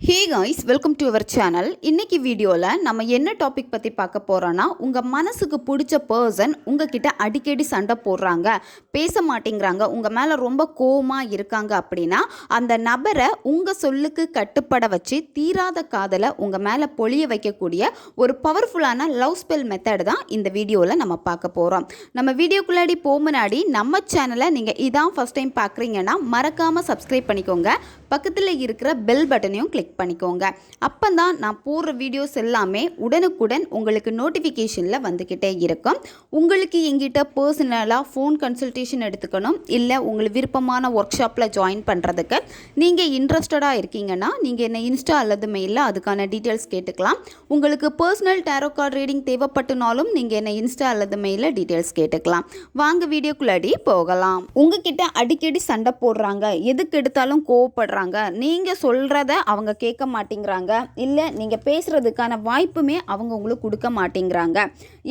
Hey guys, welcome to our channel. இன்னைக்கு வீடியோவில் நம்ம என்ன டாபிக் பற்றி பார்க்க போகிறோன்னா, உங்கள் மனசுக்கு பிடிச்ச பர்சன் உங்ககிட்ட அடிக்கடி சண்டை போடுறாங்க, பேச மாட்டேங்கிறாங்க, உங்கள் மேலே ரொம்ப கோவமாக இருக்காங்க அப்படின்னா, அந்த நபரை உங்கள் சொல்லுக்கு கட்டுப்பட வச்சு தீராத காதலை உங்கள் மேலே பொழிய வைக்கக்கூடிய ஒரு பவர்ஃபுல்லான லவ் ஸ்பெல் மெத்தட் தான் இந்த வீடியோவில் நம்ம பார்க்க போகிறோம். நம்ம வீடியோக்குள்ளாடி முன்னாடி நம்ம சேனலை நீங்கள் இதான் ஃபஸ்ட் டைம் பார்க்குறீங்கன்னா மறக்காமல் சப்ஸ்கிரைப் பண்ணிக்கோங்க. பக்கத்தில் இருக்கிற பெல் பட்டனையும் கிளிக் பண்ணிக்கோங்க. அப்போ தான் நான் போடுற வீடியோஸ் எல்லாமே உடனுக்குடன் உங்களுக்கு நோட்டிஃபிகேஷனில் வந்துக்கிட்டே இருக்கும். உங்களுக்கு எங்கிட்ட பர்சனலாக ஃபோன் கன்சல்டேஷன் எடுத்துக்கணும், இல்லை உங்களுக்கு விருப்பமான ஒர்க் ஷாப்பில் ஜாயின் பண்ணுறதுக்கு நீங்கள் இன்ட்ரெஸ்டடாக இருக்கீங்கன்னா நீங்கள் என்ன இன்ஸ்டா அல்லது மெயிலில் அதுக்கான டீட்டெயில்ஸ் கேட்டுக்கலாம். உங்களுக்கு பர்சனல் டேரோ கார்டு ரீடிங் தேவைப்பட்டுனாலும் நீங்கள் என்ன இன்ஸ்டா அல்லது மெயிலில் டீட்டெயில்ஸ் கேட்டுக்கலாம். வாங்க வீடியோக்குள்ளாடி போகலாம். உங்ககிட்ட அடிக்கடி சண்டை போடுறாங்க, எதுக்கு எடுத்தாலும் கோவப்படுறாங்க, நீங்கள் சொல்கிறத அவங்க கேட்க மாட்டேங்கிறாங்க, இல்லை நீங்கள் பேசுகிறதுக்கான வாய்ப்புமே அவங்க உங்களுக்கு கொடுக்க மாட்டேங்கிறாங்க.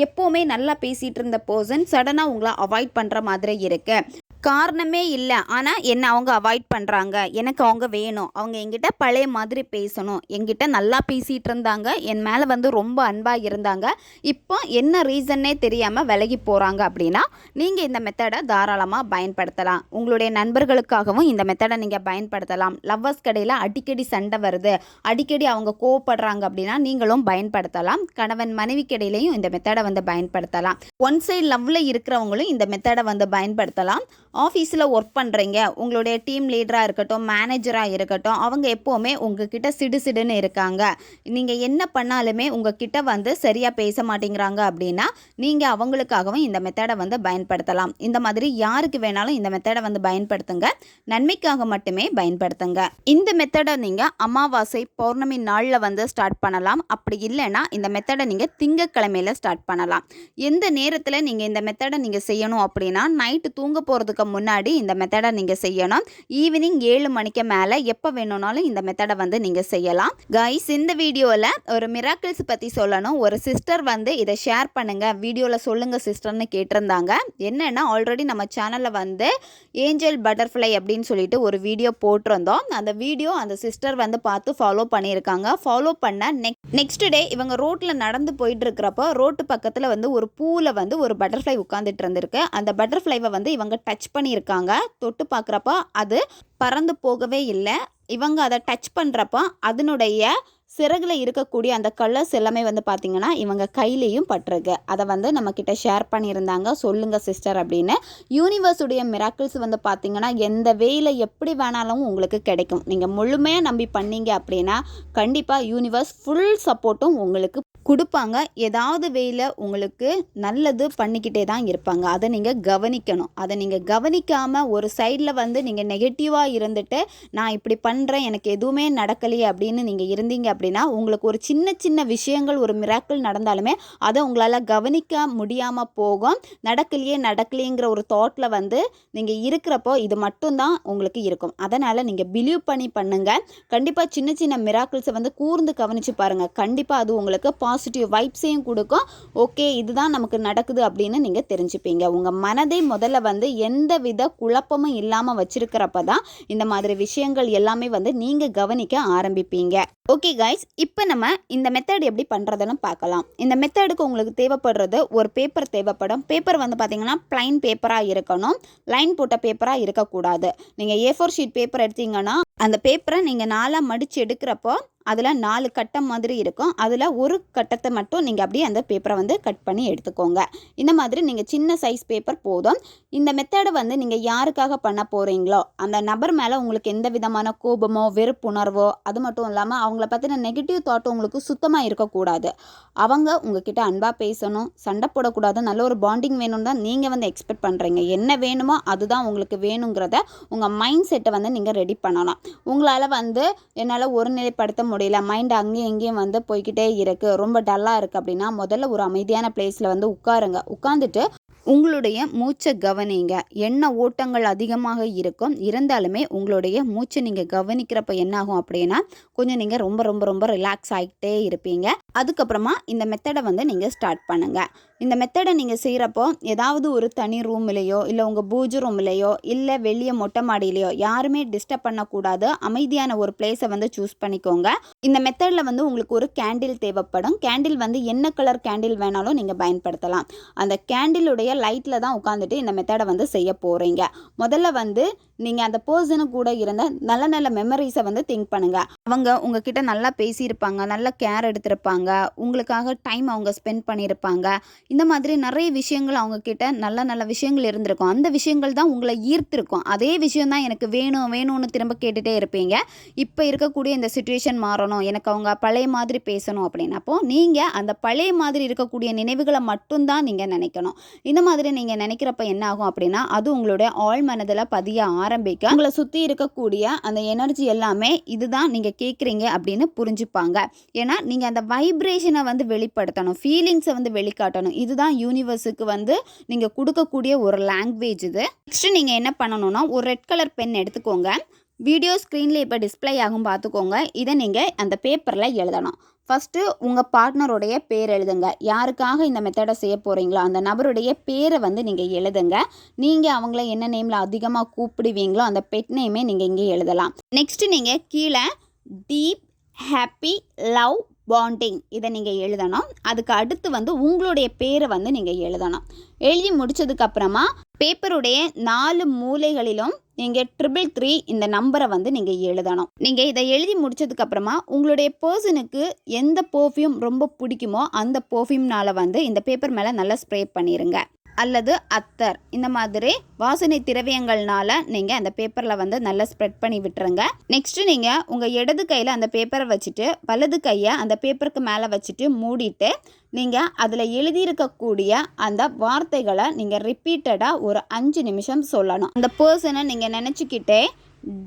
எப்போவுமே நல்லா பேசிகிட்டு இருந்த பர்சன் சடனாக உங்களை அவாய்ட் பண்ணுற மாதிரி இருக்கு. காரணமே இல்லை, ஆனால் என்னை அவங்க அவாய்ட் பண்ணுறாங்க, எனக்கு அவங்க வேணும், அவங்க என்கிட்ட பழைய மாதிரி பேசணும், என்கிட்ட நல்லா பேசிகிட்டு இருந்தாங்க, என் மேலே ரொம்ப அன்பாக இருந்தாங்க, இப்போ என்ன ரீசன்னே தெரியாமல் விலகி போகிறாங்க அப்படின்னா நீங்கள் இந்த மெத்தடை தாராளமாக பயன்படுத்தலாம். உங்களுடைய நண்பர்களுக்காகவும் இந்த மெத்தடை நீங்கள் பயன்படுத்தலாம். லவ்வர்ஸ் கடையில் அடிக்கடி சண்டை வருது, அடிக்கடி அவங்க கோவப்படுறாங்க அப்படின்னா நீங்களும் பயன்படுத்தலாம். கணவன் மனைவி கடையிலையும் இந்த மெத்தடை பயன்படுத்தலாம். ஒன் சைடு லவ்வில் இருக்கிறவங்களும் இந்த மெத்தடை பயன்படுத்தலாம். ஆஃபீஸில் ஒர்க் பண்ணுறீங்க, உங்களுடைய டீம் லீடராக இருக்கட்டும், மேனேஜராக இருக்கட்டும், அவங்க எப்போவுமே உங்ககிட்ட சிடுன்னு இருக்காங்க, நீங்கள் என்ன பண்ணாலுமே உங்ககிட்ட சரியாக பேச மாட்டேங்கிறாங்க அப்படின்னா நீங்கள் அவங்களுக்காகவும் இந்த மெத்தடை பயன்படுத்தலாம். இந்த மாதிரி யாருக்கு வேணாலும் இந்த மெத்தடை பயன்படுத்துங்க, நன்மைக்காக மட்டுமே பயன்படுத்துங்க. இந்த மெத்தடை நீங்கள் அமாவாசை பௌர்ணமி நாளில் ஸ்டார்ட் பண்ணலாம். அப்படி இல்லைன்னா இந்த மெத்தடை நீங்கள் திங்கக்கிழமையில் ஸ்டார்ட் பண்ணலாம். எந்த நேரத்தில் நீங்கள் இந்த மெத்தடை நீங்கள் செய்யணும் அப்படின்னா, நைட்டு தூங்க போகிறதுக்கு முன்னாடி இந்த மெத்தடை நீங்கள் செய்யணும். ஈவினிங் 7 மணிக்கு மேலே எப்போ வேணும்னாலும் இந்த மெத்தடை நீங்கள் செய்யலாம். கைஸ், இந்த வீடியோவில் ஒரு மிராக்கிள்ஸ் பற்றி சொல்லணும். ஒரு சிஸ்டர் இதை ஷேர் பண்ணுங்கள், வீடியோவில் சொல்லுங்கள் சிஸ்டர்னு கேட்டிருந்தாங்க. என்னென்னா, ஆல்ரெடி நம்ம சேனலில் ஏஞ்சல் பட்டர்ஃப்ளை அப்படின்னு சொல்லிட்டு ஒரு வீடியோ போட்டிருந்தோம். அந்த வீடியோ அந்த சிஸ்டர் பார்த்து ஃபாலோ பண்ணியிருக்காங்க. ஃபாலோ பண்ண நெக்ஸ்ட் டே இவங்க ரோட்டில் நடந்து போயிட்டு இருக்கிறப்போ ரோட்டு பக்கத்தில் ஒரு பூவில் ஒரு பட்டர்ஃப்ளை உட்காந்துட்டு இருந்திருக்கு. அந்த பட்டர்ஃப்ளைவை இவங்க டச் பண்ணியிருக்காங்க. தொட்டு பார்க்குறப்ப அது பறந்து போகவே இல்லை. இவங்க அதை டச் பண்ணுறப்ப அதனுடைய சிறகுல இருக்கக்கூடிய அந்த கலர்ஸ் எல்லாமே பார்த்திங்கன்னா இவங்க கையிலையும் பட்டிருக்கு. அதை நம்மக்கிட்ட ஷேர் பண்ணியிருந்தாங்க. சொல்லுங்கள் சிஸ்டர் அப்படின்னு. யூனிவர்ஸுடைய மிராக்கிள்ஸ் பார்த்திங்கன்னா எந்த வேயில் எப்படி வேணாலும் உங்களுக்கு கிடைக்கும். நீங்கள் முழுமையாக நம்பி பண்ணீங்க அப்படின்னா கண்டிப்பாக யூனிவர்ஸ் ஃபுல் சப்போர்ட்டும் உங்களுக்கு கொடுப்பாங்க. ஏதாவது வேயில் உங்களுக்கு நல்லது பண்ணிக்கிட்டே தான் இருப்பாங்க. அதை நீங்கள் கவனிக்கணும். அதை நீங்கள் கவனிக்காமல் ஒரு சைடில் நீங்கள் நெகட்டிவாக இருந்துட்டு நான் இப்படி பண்ணுறேன், எனக்கு எதுவுமே நடக்கலையே அப்படின்னு நீங்கள் இருந்தீங்க அப்படின்னா உங்களுக்கு ஒரு சின்ன சின்ன விஷயங்கள், ஒரு மிராக்கிள் நடந்தாலுமே அதை உங்களால் கவனிக்க முடியாமல் போகும். நடக்கலையேங்கிற ஒரு தாட்டில் நீங்கள் இருக்கிறப்போ இது மட்டும்தான் உங்களுக்கு இருக்கும். அதனால் நீங்கள் பிலீவ் பண்ணி பண்ணுங்கள். கண்டிப்பாக சின்ன சின்ன மிராக்கிள்ஸை கூர்ந்து கவனித்து பாருங்கள். கண்டிப்பாக அது உங்களுக்கு பாசிட்டிவ் வைப்ஸையும் கொடுக்கும். ஓகே, இதுதான் நமக்கு நடக்குது அப்படின்னு நீங்கள் தெரிஞ்சுப்பீங்க. உங்கள் மனதை முதல்ல எந்த வித குழப்பமும் இல்லாமல் வச்சிருக்கிறப்ப தான் இந்த மாதிரி விஷயங்கள் எல்லாமே நீங்கள் கவனிக்க ஆரம்பிப்பீங்க. ஓகே கைஸ், இப்போ நம்ம இந்த மெத்தட் எப்படி பண்ணுறதுன்னு பார்க்கலாம். இந்த மெத்தடுக்கு உங்களுக்கு தேவைப்படுறது ஒரு பேப்பர் தேவைப்படும். பேப்பர் பார்த்தீங்கன்னா பிளைன் பேப்பராக இருக்கணும், லைன் போட்ட பேப்பராக இருக்கக்கூடாது. நீங்கள் A4 ஷீட் பேப்பர் எடுத்தீங்கன்னா அந்த பேப்பரை நீங்கள் 4 மடித்து எடுக்கிறப்போ அதில் 4 கட்டம் மாதிரி இருக்கும். அதில் ஒரு கட்டத்தை மட்டும் நீங்கள் அப்படியே அந்த பேப்பரை கட் பண்ணி எடுத்துக்கோங்க. இந்த மாதிரி நீங்கள் சின்ன சைஸ் பேப்பர் போதும். இந்த மெத்தடை நீங்கள் யாருக்காக பண்ண போகிறீங்களோ அந்த நபர் மேலே உங்களுக்கு எந்த விதமான கோபமோ வெறுப்புணர்வோ, அது மட்டும் இல்லாமல் அவங்கள பற்றின நெகட்டிவ் தாட்டும் உங்களுக்கு சுத்தமாக இருக்கக்கூடாது. அவங்க உங்ககிட்ட அன்பாக பேசணும், சண்டை போடக்கூடாது, நல்ல ஒரு பாண்டிங் வேணும்னு தான் நீங்கள் எக்ஸ்பெக்ட் பண்ணுறீங்க. என்ன வேணுமோ அதுதான் உங்களுக்கு வேணுங்கிறத உங்கள் மைண்ட் செட்டை நீங்கள் ரெடி பண்ணலாம். உங்களால் என்னால் ஒருநிலைப்படுத்த முடியல, மைண்ட் அங்கேயும் எங்கேயும் போய்கிட்டே இருக்குது, ரொம்ப டல்லாக இருக்குது அப்படின்னா முதல்ல ஒரு அமைதியான பிளேஸில் உட்காருங்க. உட்காந்துட்டு உங்களுடைய மூச்சை கவனிங்க. எண்ண ஓட்டங்கள் அதிகமாக இருக்கும், இருந்தாலுமே உங்களுடைய மூச்சை நீங்கள் கவனிக்கிறப்ப என்னாகும் அப்படின்னா கொஞ்சம் நீங்கள் ரொம்ப ரொம்ப ரொம்ப ரிலாக்ஸ் ஆகிட்டே இருப்பீங்க. அதுக்கப்புறமா இந்த மெத்தடை நீங்கள் ஸ்டார்ட் பண்ணுங்கள். இந்த மெத்தடை நீங்கள் செய்கிறப்போ ஏதாவது ஒரு தனி ரூம்லேயோ இல்லை உங்கள் பூஜை ரூம்லேயோ இல்லை வெளியே மொட்டை மாடியிலையோ யாருமே டிஸ்டர்ப் பண்ணக்கூடாது, அமைதியான ஒரு பிளேஸை வந்து சூஸ் பண்ணிக்கோங்க. இந்த மெத்தடில் வந்து உங்களுக்கு ஒரு கேண்டில் தேவைப்படும். கேண்டில் வந்து என்ன கலர் கேண்டில் வேணாலும் நீங்கள் பயன்படுத்தலாம். அந்த கேண்டிலுடைய லைட்டில் தான் உட்காந்துட்டு இந்த மெத்தடை வந்து செய்ய போகிறீங்க. முதல்ல வந்து நீங்கள் அந்த பர்சனு கூட இருந்த நல்ல நல்ல மெமரிஸை வந்து திங்க் பண்ணுங்கள். அவங்க உங்ககிட்ட நல்லா பேசியிருப்பாங்க, நல்ல கேர் எடுத்திருப்பாங்க, உங்களுக்காக டைம் அவங்க ஸ்பெண்ட் பண்ணியிருப்பாங்க. இந்த மாதிரி நிறைய விஷயங்கள் அவங்கக்கிட்ட நல்ல நல்ல விஷயங்கள் இருந்திருக்கும். அந்த விஷயங்கள் தான் உங்களை ஈர்த்திருக்கும். அதே விஷயம் தான் எனக்கு வேணும் வேணும்னு திரும்ப கேட்டுகிட்டே இருப்பீங்க. இப்போ இருக்கக்கூடிய இந்த சுச்சுவேஷன் மாறணும், எனக்கு அவங்க பழைய மாதிரி பேசணும் அப்படின்னப்போ நீங்கள் அந்த பழைய மாதிரி இருக்கக்கூடிய நினைவுகளை மட்டும்தான் நீங்கள் நினைக்கணும். இந்த மாதிரி நீங்கள் நினைக்கிறப்ப என்ன ஆகும் அப்படின்னா அது உங்களுடைய ஆழ் மனதில் பதிய ஆரம்பிக்க உங்களை சுற்றி இருக்கக்கூடிய அந்த எனர்ஜி எல்லாமே இதுதான் நீங்கள் கேட்குறீங்க அப்படின்னு புரிஞ்சுப்பாங்க. ஏன்னா நீங்கள் அந்த வைப்ரேஷனை வந்து வெளிப்படுத்தணும், ஃபீலிங்ஸை வந்து வெளிக்காட்டணும். இதுதான் யூனிவர்ஸுக்கு வந்து நீங்கள் கொடுக்கக்கூடிய ஒரு லாங்குவேஜ் இது. நெக்ஸ்ட்டு நீங்கள் என்ன பண்ணணும்னா ஒரு ரெட் கலர் பென் எடுத்துக்கோங்க. வீடியோ ஸ்க்ரீனில் இப்போ டிஸ்பிளே ஆகும் பார்த்துக்கோங்க. இதை நீங்கள் அந்த பேப்பரில் எழுதணும். ஃபஸ்ட்டு உங்கள் பார்ட்னருடைய பேர் எழுதுங்க. யாருக்காக இந்த மெத்தடை செய்ய போகிறீங்களோ அந்த நபருடைய பேரை வந்து நீங்கள் எழுதுங்க. நீங்கள் அவங்கள என்ன நேமில் அதிகமாக கூப்பிடுவீங்களோ அந்த பெட் நேமே நீங்கள் இங்கே எழுதலாம். நெக்ஸ்ட்டு நீங்கள் கீழே டீப் ஹாப்பி லவ் பாண்டிங் இதை நீங்கள் எழுதணும். அதுக்கு அடுத்து வந்து உங்களுடைய பேரை வந்து நீங்கள் எழுதணும். எழுதி முடித்ததுக்கப்புறமா பேப்பருடைய 4 மூலைகளிலும் நீங்கள் 333 இந்த நம்பரை வந்து நீங்கள் எழுதணும். நீங்கள் இதை எழுதி முடித்ததுக்கப்புறமா உங்களுடைய பர்சனுக்கு எந்த பர்ஃப்யூம் ரொம்ப பிடிக்குமோ அந்த பர்ஃப்யூம்னால் வந்து இந்த பேப்பர் மேலே நல்லா ஸ்ப்ரே பண்ணிடுங்க. அல்லது அத்தர் இந்த மாதிரி வாசனை திரவியங்கள்னால நீங்கள் அந்த பேப்பரில் வந்து நல்லா ஸ்ப்ரெட் பண்ணி விட்டுருங்க. நெக்ஸ்ட்டு நீங்கள் உங்கள் இடது கையில் அந்த பேப்பரை வச்சுட்டு வலது கையை அந்த பேப்பருக்கு மேலே வச்சுட்டு மூடிட்டு நீங்கள் அதில் எழுதியிருக்கக்கூடிய அந்த வார்த்தைகளை நீங்கள் ரிப்பீட்டடாக ஒரு 5 நிமிஷம் சொல்லணும். அந்த பர்சனை நீங்கள் நினச்சிக்கிட்டே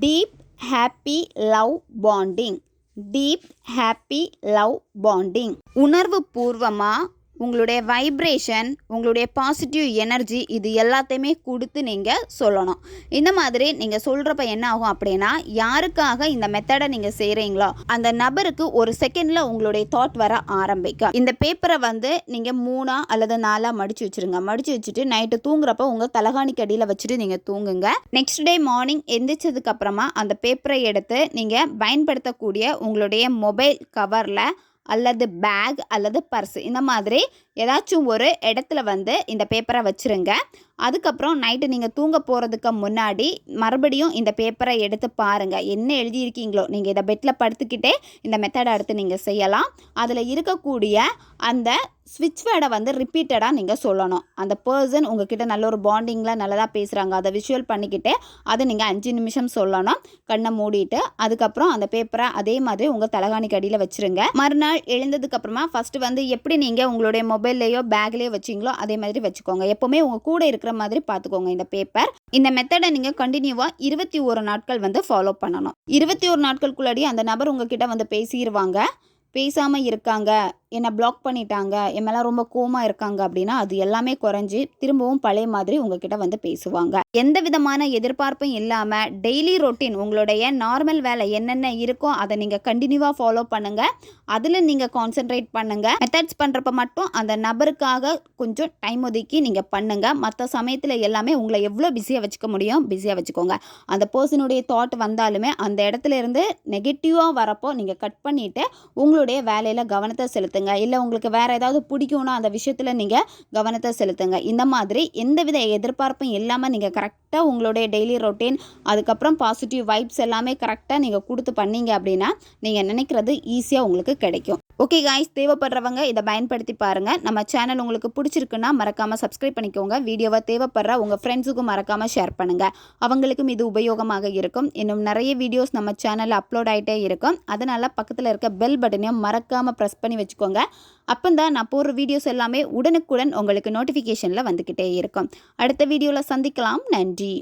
deep happy love bonding, deep happy love bonding, உணர்வு பூர்வமாக உங்களுடைய வைப்ரேஷன், உங்களுடைய பாசிட்டிவ் எனர்ஜி இது எல்லாத்தையுமே கொடுத்து நீங்கள் சொல்லணும். இந்த மாதிரி நீங்கள் சொல்கிறப்ப என்ன ஆகும் அப்படின்னா யாருக்காக இந்த மெத்தடை நீங்கள் செய்கிறீங்களோ அந்த நபருக்கு ஒரு செகண்டில் உங்களுடைய தாட் வர ஆரம்பிக்கும். இந்த பேப்பரை வந்து நீங்கள் 3 அல்லது 4 மடித்து வச்சுருங்க. மடித்து வச்சுட்டு நைட்டு தூங்குறப்ப உங்கள் தலகாணிக்கு அடியில் வச்சுட்டு நீங்கள் தூங்குங்க. நெக்ஸ்ட் டே மார்னிங் எந்திரிச்சதுக்கப்புறமா அந்த பேப்பரை எடுத்து நீங்கள் பயன்படுத்தக்கூடிய உங்களுடைய மொபைல் கவரில் அல்லது பேக் அல்லது பர்ஸ் இந்த மாதிரி ஏதாச்சும் ஒரு இடத்துல வந்து இந்த பேப்பரை வச்சுருங்க. அதுக்கப்புறம் நைட்டு நீங்கள் தூங்க போகிறதுக்கு முன்னாடி மறுபடியும் இந்த பேப்பரை எடுத்து பாருங்கள். என்ன எழுதியிருக்கீங்களோ நீங்கள் இதை பெட்டில் படுத்துக்கிட்டே இந்த மெத்தடை அடுத்து நீங்கள் செய்யலாம். அதில் இருக்கக்கூடிய அந்த ஸ்விட்ச் வேர்டை வந்து ரிப்பீட்டடாக நீங்கள் சொல்லணும். அந்த பர்சன் உங்ககிட்ட நல்ல ஒரு பாண்டிங்கில் நல்லதாக பேசுகிறாங்க அதை விஷுவல் பண்ணிக்கிட்டு அதை நீங்கள் 5 நிமிஷம் சொல்லணும் கண்ணை மூடிட்டு. அதுக்கப்புறம் அந்த பேப்பரை அதே மாதிரி உங்கள் தலகாணிக்கு அடியில் வச்சுருங்க. மறுநாள் எழுந்ததுக்கப்புறமா ஃபஸ்ட்டு வந்து எப்படி நீங்கள் உங்களுடைய மொபைல்லையோ பேக்லேயோ வச்சிங்களோ அதே மாதிரி வச்சுக்கோங்க. எப்போவுமே உங்கள் கூட இருக்கிற மாதிரி பார்த்துக்கோங்க இந்த பேப்பர். இந்த மெத்தடை நீங்கள் கண்டினியூவாக 21 நாட்கள் வந்து ஃபாலோ பண்ணணும். 21 நாட்களுக்குள்ளாடி அந்த நபர் உங்ககிட்ட வந்து பேசிடுவாங்க. பேசாமல் இருக்காங்க, என்னை பிளாக் பண்ணிட்டாங்க, என் மேலே ரொம்ப கோவமாக இருக்காங்க அப்படின்னா அது எல்லாமே குறைஞ்சி திரும்பவும் பழைய மாதிரி உங்ககிட்ட வந்து பேசுவாங்க. எந்த விதமான எதிர்பார்ப்பும் இல்லாமல் டெய்லி ரொட்டீன் உங்களுடைய நார்மல் வேலை என்னென்ன இருக்கோ அதை நீங்கள் கண்டினியூவாக ஃபாலோ பண்ணுங்கள். அதில் நீங்கள் கான்சென்ட்ரேட் பண்ணுங்கள். மெத்தட்ஸ் பண்ணுறப்ப மட்டும் அந்த நபருக்காக கொஞ்சம் டைம் ஒதுக்கி நீங்கள் பண்ணுங்கள். மற்ற சமயத்தில் எல்லாமே உங்களை எவ்வளோ பிஸியாக வச்சுக்க முடியும் பிஸியாக வச்சுக்கோங்க. அந்த பர்சனுடைய தாட் வந்தாலுமே அந்த இடத்துல இருந்து நெகட்டிவாக வரப்போ நீங்கள் கட் பண்ணிவிட்டு உங்களுடைய வேலையில் கவனத்தை செலுத்துங்க. இல்லை உங்களுக்கு வேறு ஏதாவது பிடிக்கும்னா அந்த விஷயத்தில் நீங்கள் கவனத்தை செலுத்துங்க. இந்த மாதிரி எந்தவித எதிர்பார்ப்பும் இல்லாமல் நீங்கள் கரெக்டாக உங்களுடைய டெய்லி ரொட்டீன் அதுக்கப்புறம் பாசிட்டிவ் வைப்ஸ் எல்லாமே கரெக்டாக நீங்கள் கொடுத்து பண்ணீங்க அப்படின்னா நீங்கள் நினைக்கிறது ஈஸியாக உங்களுக்கு கிடைக்கும். ஓகே காய்ஸ், தேவைப்படுறவங்க இதை பயன்படுத்தி பாருங்கள். நம்ம சேனல் உங்களுக்கு பிடிச்சிருக்குன்னா மறக்காமல் சப்ஸ்கிரைப் பண்ணிக்கோங்க. வீடியோவை தேவைப்படுற உங்கள் ஃப்ரெண்ட்ஸுக்கும் மறக்காமல் ஷேர் பண்ணுங்கள். அவங்களுக்கும் இது உபயோகமாக இருக்கும். இன்னும் நிறைய வீடியோஸ் நம்ம சேனலில் அப்லோட் ஆகிட்டே இருக்கும். அதனால் பக்கத்தில் இருக்க பெல் பட்டனையும் மறக்காமல் ப்ரெஸ் பண்ணி வச்சுக்கோங்க. அப்போ தான் நான் போடுற வீடியோஸ் எல்லாமே உடனுக்குடன் உங்களுக்கு நோட்டிஃபிகேஷனில் வந்துக்கிட்டே இருக்கும். அடுத்த வீடியோவில் சந்திக்கலாம். நன்றி.